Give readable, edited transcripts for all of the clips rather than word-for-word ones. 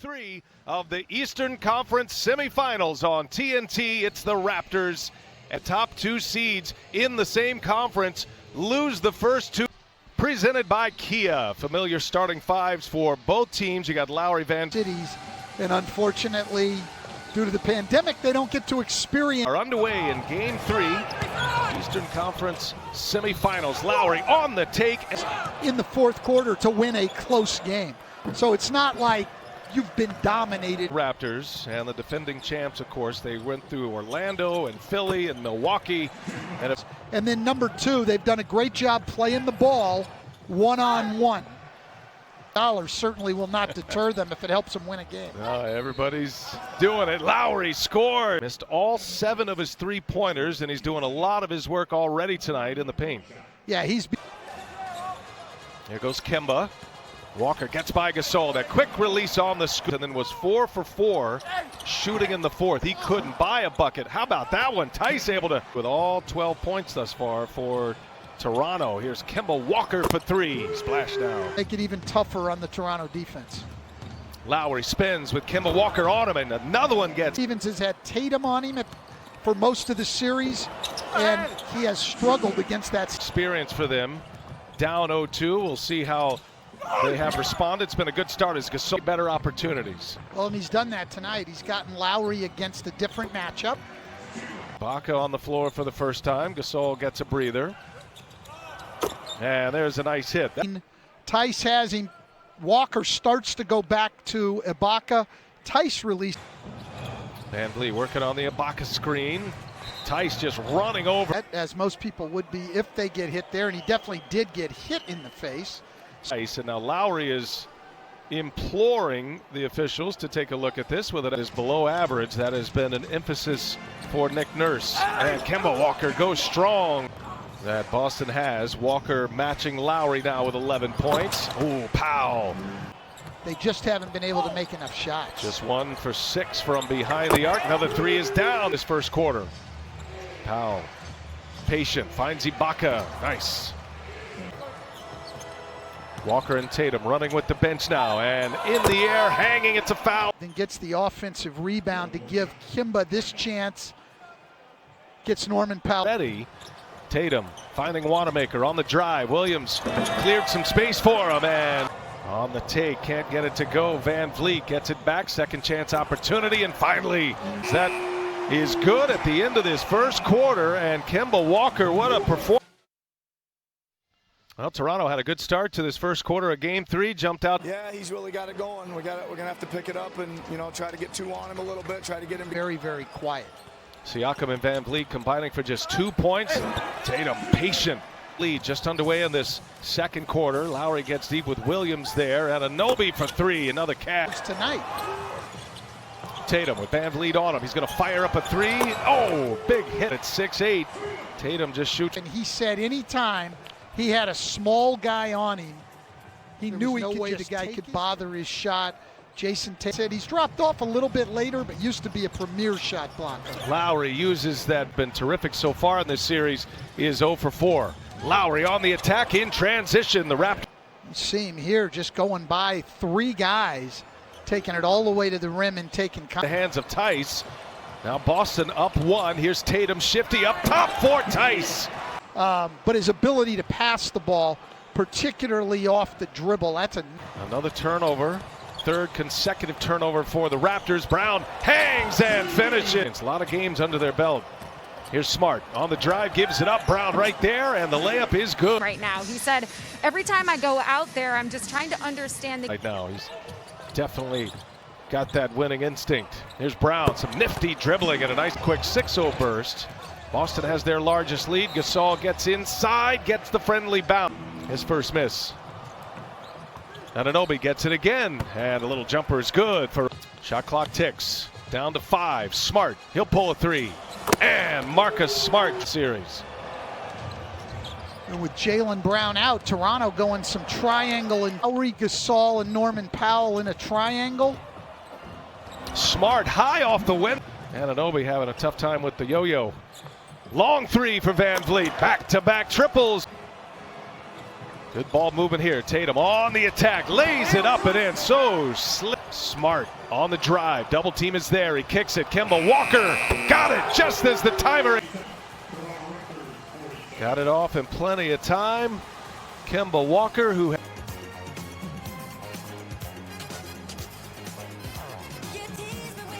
3 of the Eastern Conference semifinals on TNT. It's the Raptors, and top two seeds in the same conference, lose the first two. Presented by Kia. Familiar starting fives for both teams. You got Lowry, Van cities, and unfortunately, due to the pandemic, they don't get to experience. Are underway in Game 3, Eastern Conference semifinals. Lowry on the take in the fourth quarter to win a close game. So it's not like you've been dominated. Raptors and the defending champs, of course, they went through Orlando and Philly and Milwaukee. And then number two, they've done a great job playing the ball one-on-one. Dollars certainly will not deter them if it helps them win a game. Everybody's doing it. Lowry scored. Missed all 7 of his 3-pointers, and he's doing a lot of his work already tonight in the paint. Yeah, Here goes Kemba. Walker gets by Gasol. That quick release on the scoop, and then was 4 for 4 shooting in the fourth. He couldn't buy a bucket. How about that one? Tice able to, with all 12 points thus far for Toronto. Here's Kemba Walker for 3. Splash down. Make it even tougher on the Toronto defense. Lowry spins with Kemba Walker on him, and another one gets. Stevens has had Tatum on him for most of the series, and he has struggled against that. Experience for them. Down 0-2. We'll see how they have responded. It's been a good start as Gasol better opportunities. Well, and he's done that tonight. He's gotten Lowry against a different matchup. Baca on the floor for the first time. Gasol gets a breather. And there's a nice hit. Tice has him. Walker starts to go back to Ibaka. Tice released. Van Vliet working on the Ibaka screen. Tice just running over. As most people would be if they get hit there, and he definitely did get hit in the face. And now Lowry is imploring the officials to take a look at this. With it is below average. That has been an emphasis for Nick Nurse. And Kemba Walker goes strong. That Boston has. Walker matching Lowry now with 11 points. Ooh, Powell. They just haven't been able to make enough shots. Just 1 for 6 from behind the arc. Another 3 is down this first quarter. Powell, patient, finds Ibaka. Nice. Walker and Tatum running with the bench now, and in the air, hanging, it's a foul. Then gets the offensive rebound to give Kemba this chance. Gets Norman Powell. Ready. Tatum finding Wanamaker on the drive. Williams cleared some space for him, and on the take, can't get it to go. Van Vliet gets it back, second chance opportunity, and finally, that is good at the end of this first quarter, and Kemba Walker, what a performance. Well, Toronto had a good start to this first quarter of Game 3, jumped out. Yeah, he's really got it going. We're gonna have to pick it up and try to get 2 on him a little bit, try to get him very, very quiet. Siakam and Van Vliet combining for just 2 points. Tatum patient. Lead just underway in this second quarter. Lowry gets deep with Williams there, and Anunoby for 3, another catch tonight. Tatum with Van Vliet on him. He's going to fire up a 3. Oh, big hit at 6'8". Tatum just shoots. And he said anytime he had a small guy on him, he knew the guy could bother his shot. Jason Tatum said he's dropped off a little bit later, but used to be a premier shot blocker. Lowry uses that, been terrific so far in this series, is 0 for 4. Lowry on the attack in transition. The Raptors. You see him here just going by 3 guys, taking it all the way to the rim and taking the hands of Tice. Now Boston up 1. Here's Tatum shifty up top for Tice. But his ability to pass the ball, particularly off the dribble, that's another turnover. 3rd consecutive turnover for the Raptors. Brown hangs and finishes. A lot of games under their belt. Here's Smart on the drive, gives it up. Brown right there, and the layup is good. Right now, he said, every time I go out there, I'm just trying to understand. Right now, he's definitely got that winning instinct. Here's Brown, some nifty dribbling and a nice quick 6-0 burst. Boston has their largest lead. Gasol gets inside, gets the friendly bounce. His first miss. Anunoby gets it again, and a little jumper is good for. Shot clock ticks down to 5. Smart, he'll pull a 3, and Marcus Smart series. And with Jaylen Brown out, Toronto going some triangle, and Lowry, Gasol, and Norman Powell in a triangle. Smart high off the win. Anunoby having a tough time with the yo-yo. Long 3 for Van Vliet, back-to-back triples. Good ball movement here. Tatum on the attack, lays it up and in. So smart on the drive. Double team is there. He kicks it. Kemba Walker got it just as the timer. Got it off in plenty of time. Kemba Walker, who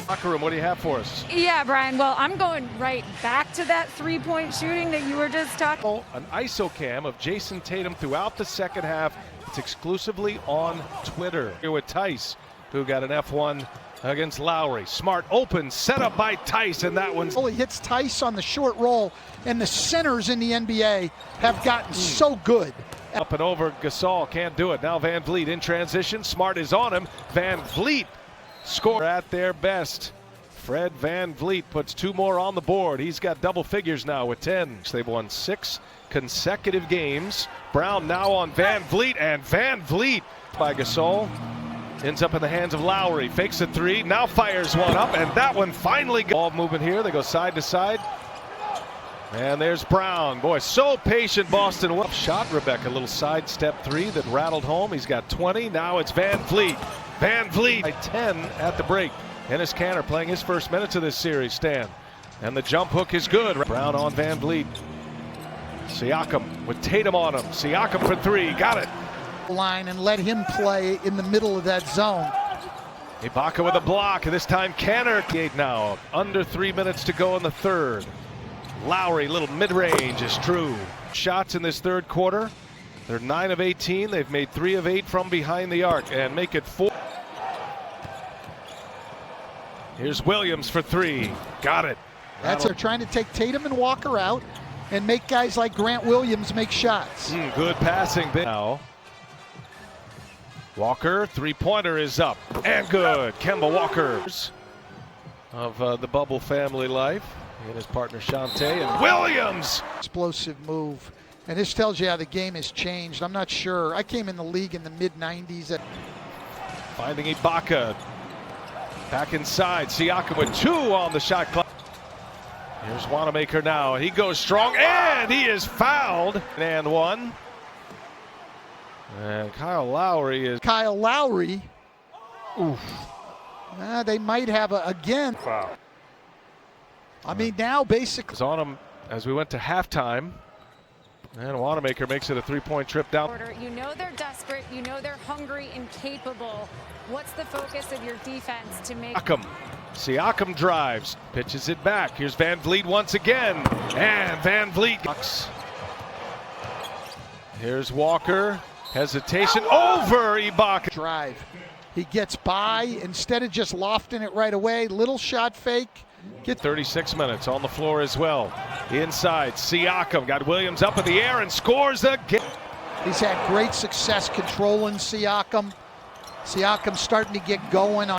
locker room, what do you have for us? Yeah, Brian. Well, I'm going right back to that three-point shooting that you were just talking. An ISO cam of Jason Tatum throughout the second half. It's exclusively on Twitter. Here with Tice, who got an F1 against Lowry. Smart open, set up by Tice, and that one's... He hits Tice on the short roll, and the centers in the NBA have gotten so good. Up and over, Gasol can't do it. Now Van Vliet in transition. Smart is on him. Van Vliet score at their best. Fred Van Vliet puts 2 more on the board. He's got double figures now with 10. They've won 6 consecutive games. Brown now on Van Vliet, and Van Vliet by Gasol ends up in the hands of Lowry. Fakes a 3, now fires one up, and that one finally goes. Ball movement here. They go side to side. And there's Brown. Boy, so patient, Boston. Shot, Rebecca. A little sidestep 3 that rattled home. He's got 20. Now it's Van Vliet. Van Vliet by 10 at the break. Ennis Canner playing his first minutes of this series, Stan. And the jump hook is good. Brown on Van Vliet. Siakam with Tatum on him. Siakam for 3. Got it. Line and let him play in the middle of that zone. Ibaka with a block. And this time Canner. Now under 3 minutes to go in the third. Lowry, little mid-range is true. Shots in this third quarter. They're 9 of 18. They've made 3 of 8 from behind the arc and make it 4. Here's Williams for 3. Got it. They're trying to take Tatum and Walker out and make guys like Grant Williams make shots. Good passing now. Walker, 3-pointer is up and good. Kemba Walker of the Bubble family life. And his partner Shante and Williams. Explosive move. And this tells you how the game has changed. I'm not sure. I came in the league in the mid-90s. Finding Ibaka. Back inside. Siakam with 2 on the shot clock. Here's Wanamaker now. He goes strong and he is fouled. And 1. And Kyle Lowry is... Kyle Lowry. Oof. They might have again. Wow. I mean, now basically. It's on him as we went to halftime. And Wanamaker makes it a 3-point trip down. You know they're desperate. You know they're hungry and capable. What's the focus of your defense to make... Siakam drives, pitches it back. Here's Van Vliet once again. And Van Vliet. Here's Walker. Hesitation over Ibaka. Drive. He gets by instead of just lofting it right away. Little shot fake. Get 36 minutes on the floor as well. Inside, Siakam got Williams up in the air and scores again. He's had great success controlling Siakam. Siakam starting to get going.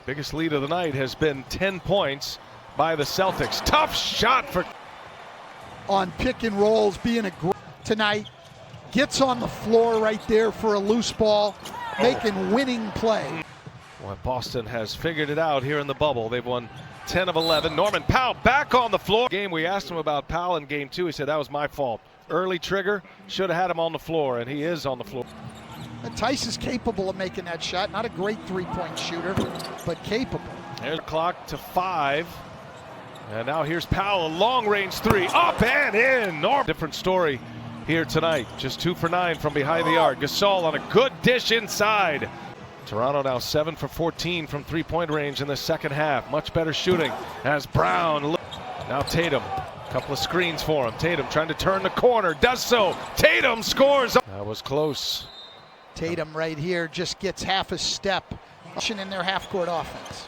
Biggest lead of the night has been 10 points by the Celtics. Tough shot for... On pick and rolls, being a great tonight. Gets on the floor right there for a loose ball, making winning play. Well, Boston has figured it out here in the bubble. They've won 10 of 11. Norman Powell back on the floor. Game, we asked him about Powell in game 2. He said that was my fault. Early trigger, should have had him on the floor, and he is on the floor. Tice is capable of making that shot. Not a great 3-point shooter, but capable. There's the clock to 5. And now here's Powell, a long-range 3. Up and in. Different story here tonight. Just 2 for 9 from behind the arc. Gasol on a good dish inside. Toronto now 7 for 14 from 3-point range in the second half. Much better shooting as Brown. Now Tatum. Couple of screens for him. Tatum trying to turn the corner. Does so. Tatum scores. That was close. Tatum right here just gets half a step in their half-court offense.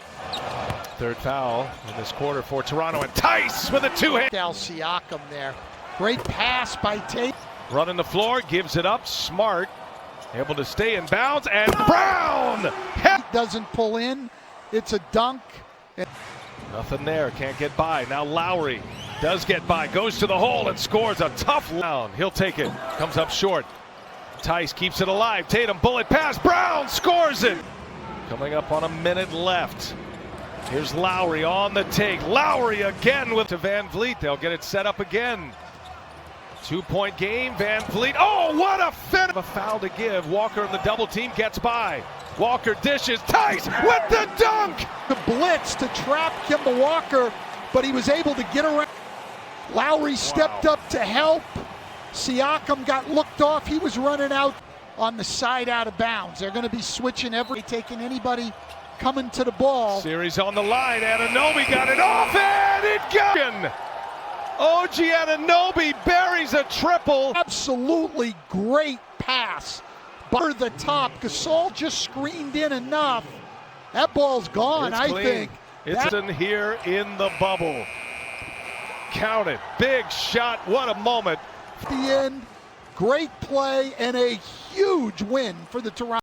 Third foul in this quarter for Toronto. And Tice with a 2-hand. Siakam there. Great pass by Tatum. Running the floor. Gives it up. Smart. Able to stay in bounds, and Brown doesn't pull in. It's a dunk. Nothing there, can't get by. Now Lowry does get by, goes to the hole and scores a tough down. He'll take it, comes up short. Tice keeps it alive. Tatum bullet pass, Brown scores it. Coming up on a minute left. Here's Lowry on the take. Lowry again with to Van Vliet. They'll get it set up again. 2-point game, Van Vliet. Oh, what a finish! A foul to give. Walker in the double team gets by. Walker dishes. Tice with the dunk! The blitz to trap Kemba Walker, but he was able to get around. Lowry stepped up to help. Siakam got looked off. He was running out on the side out of bounds. They're going to be switching taking anybody coming to the ball. Series on the line. Anunoby got it off and it got. OG Anunoby buries a triple. Absolutely great pass. Over the top. Gasol just screened in enough. That ball's gone, I think. It's in here in the bubble. Count it. Big shot. What a moment. The end. Great play and a huge win for the Toronto.